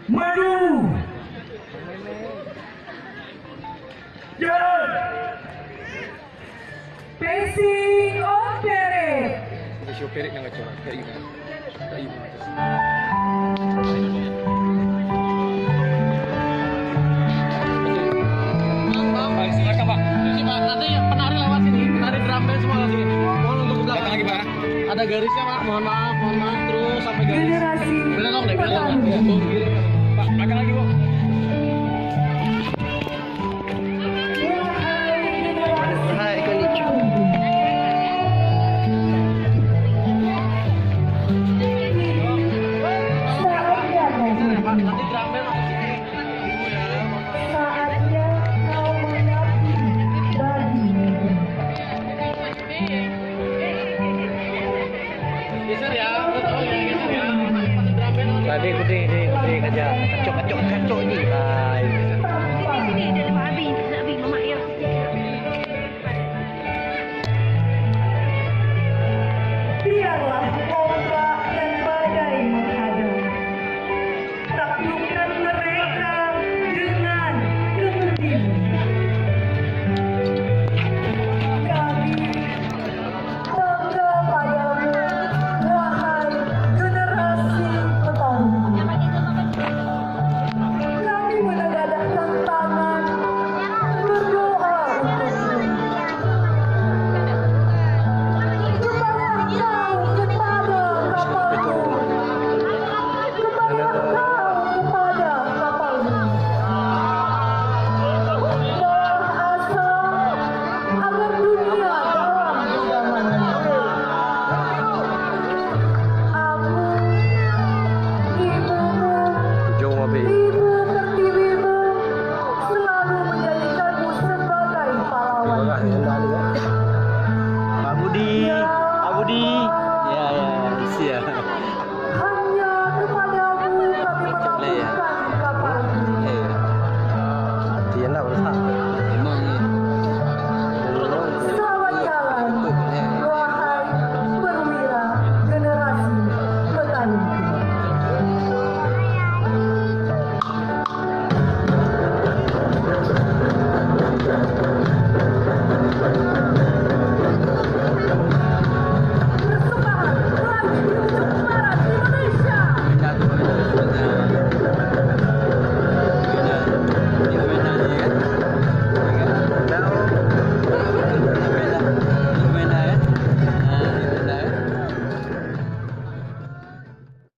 Maju. Jalan. Pacing on parade. Ratio perik yang kacau. Kayak gimana? Kayak gimana? Silakan Pak. Nanti penari lewat sini, penari drum band semua lewat sini. Mohon untuk ke belakang. Datang lagi Pak. Ada garisnya Pak, mohon maaf, terus sampai garis. Generasi Belok deh, belok. Pak, belakang lagi Bu. Hai, konnichiwa. Nanti drum band masuk sini. Saatnya kau mengabdi bagi. Geser ya, betul ya, geser ya. Masuk drum band. Tadi gede aja. Kacau.